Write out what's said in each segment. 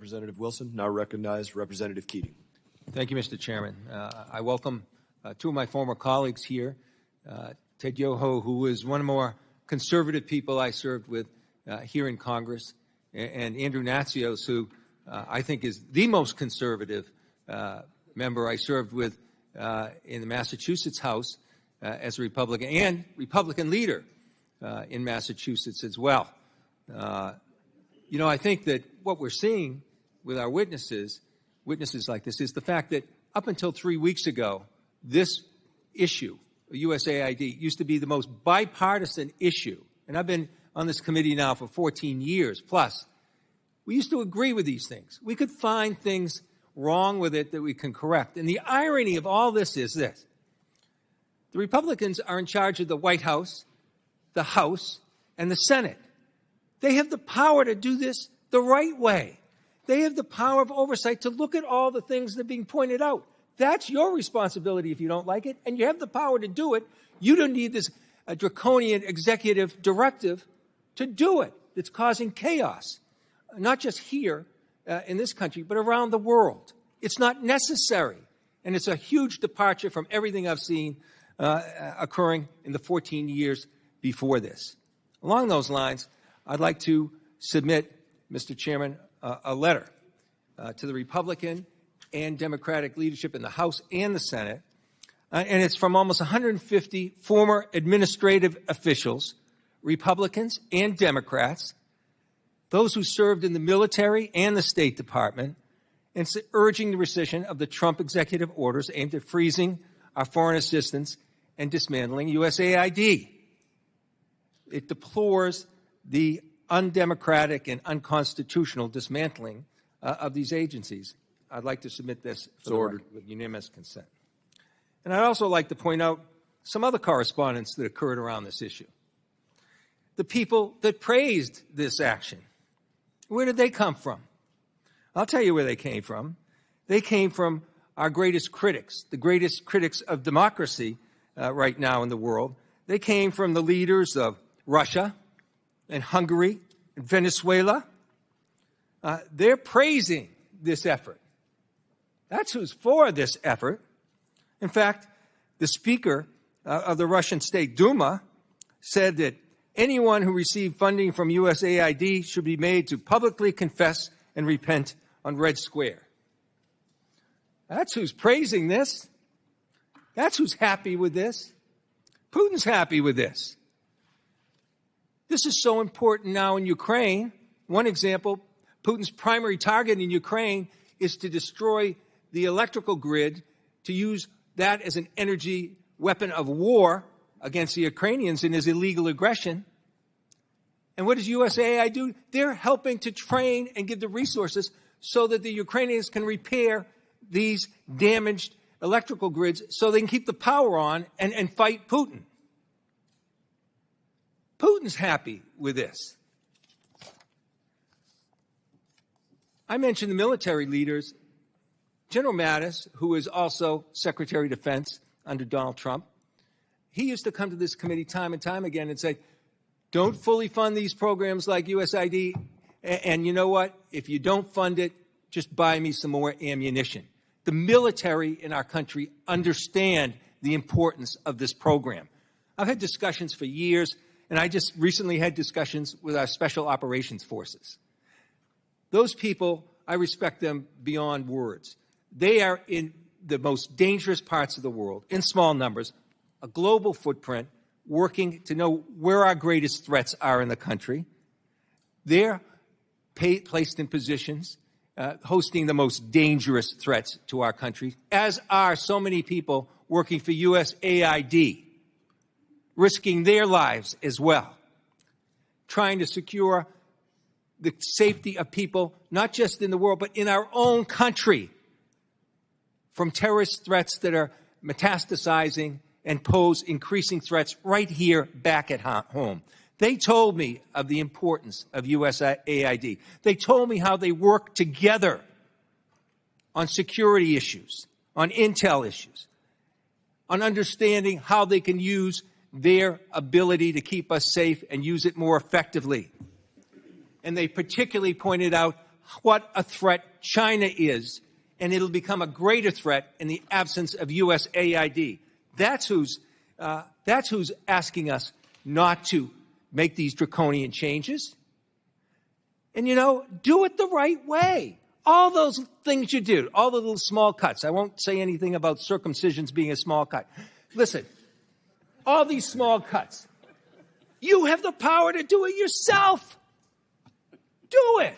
Representative Wilson. Now recognize Representative Keating. Thank you, Mr. Chairman. I welcome two of my former colleagues here, Ted Yoho, who is one of the more conservative people I served with here in Congress, and Andrew Natsios, who I think is the most conservative member I served with in the Massachusetts House as a Republican, and Republican leader in Massachusetts as well. You know, I think that what we're seeing with our witnesses like this, is the fact that up until 3 weeks ago, this issue, USAID, used to be the most bipartisan issue. And I've been on this committee now for 14 years plus. We used to agree with these things. We could find things wrong with it that we can correct. And the irony of all this is this. The Republicans are in charge of the White House, the House, and the Senate. They have the power to do this the right way. They have the power of oversight to look at all the things that are being pointed out. That's your responsibility if you don't like it, and you have the power to do it. You don't need this draconian executive directive to do it. It's causing chaos, not just here in this country, but around the world. It's not necessary, and it's a huge departure from everything I've seen occurring in the 14 years before this. Along those lines, I'd like to submit, Mr. Chairman, a letter to the Republican and Democratic leadership in the House and the Senate, and it's from almost 150 former administrative officials, Republicans and Democrats, those who served in the military and the State Department, and urging the rescission of the Trump executive orders aimed at freezing our foreign assistance and dismantling USAID. It deplores the undemocratic and unconstitutional dismantling of these agencies. I'd like to submit this with unanimous consent. And I'd also like to point out some other correspondence that occurred around this issue. The people that praised this action, where did they come from? I'll tell you where they came from. They came from our greatest critics, the greatest critics of democracy right now in the world. They came from the leaders of Russia and Hungary and Venezuela. They're praising this effort. That's who's for this effort. In fact, the Speaker of the Russian State Duma said that anyone who received funding from USAID should be made to publicly confess and repent on Red Square. That's who's praising this. That's who's happy with this. Putin's happy with this. This is so important now in Ukraine. One example, Putin's primary target in Ukraine is to destroy the electrical grid, to use that as an energy weapon of war against the Ukrainians in his illegal aggression. And what does USAID do? They're helping to train and give the resources so that the Ukrainians can repair these damaged electrical grids so they can keep the power on and fight Putin. Putin's happy with this. I mentioned the military leaders. General Mattis, who is also Secretary of Defense under Donald Trump, he used to come to this committee time and time again and say, don't fully fund these programs like USAID, and you know what? If you don't fund it, just buy me some more ammunition. The military in our country understand the importance of this program. I've had discussions for years, and I just recently had discussions with our special operations forces. Those people, I respect them beyond words. They are in the most dangerous parts of the world, in small numbers, a global footprint, working to know where our greatest threats are in the country. They're placed in positions hosting the most dangerous threats to our country, as are so many people working for USAID, risking their lives as well, trying to secure the safety of people, not just in the world, but in our own country, from terrorist threats that are metastasizing and pose increasing threats right here back at home. They told me of the importance of USAID. They told me how they work together on security issues, on intel issues, on understanding how they can use their ability to keep us safe and use it more effectively. And they particularly pointed out what a threat China is, and it'll become a greater threat in the absence of USAID. That's who's asking us not to make these draconian changes. And, you know, do it the right way. All those things you do, all the little small cuts. I won't say anything about circumcisions being a small cut. Listen, all these small cuts. You have the power to do it yourself. Do it.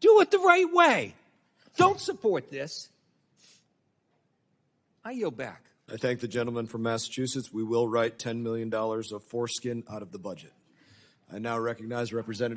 Do it the right way. Don't support this. I yield back. I thank the gentleman from Massachusetts. We will write $10 million of foreskin out of the budget. I now recognize Representative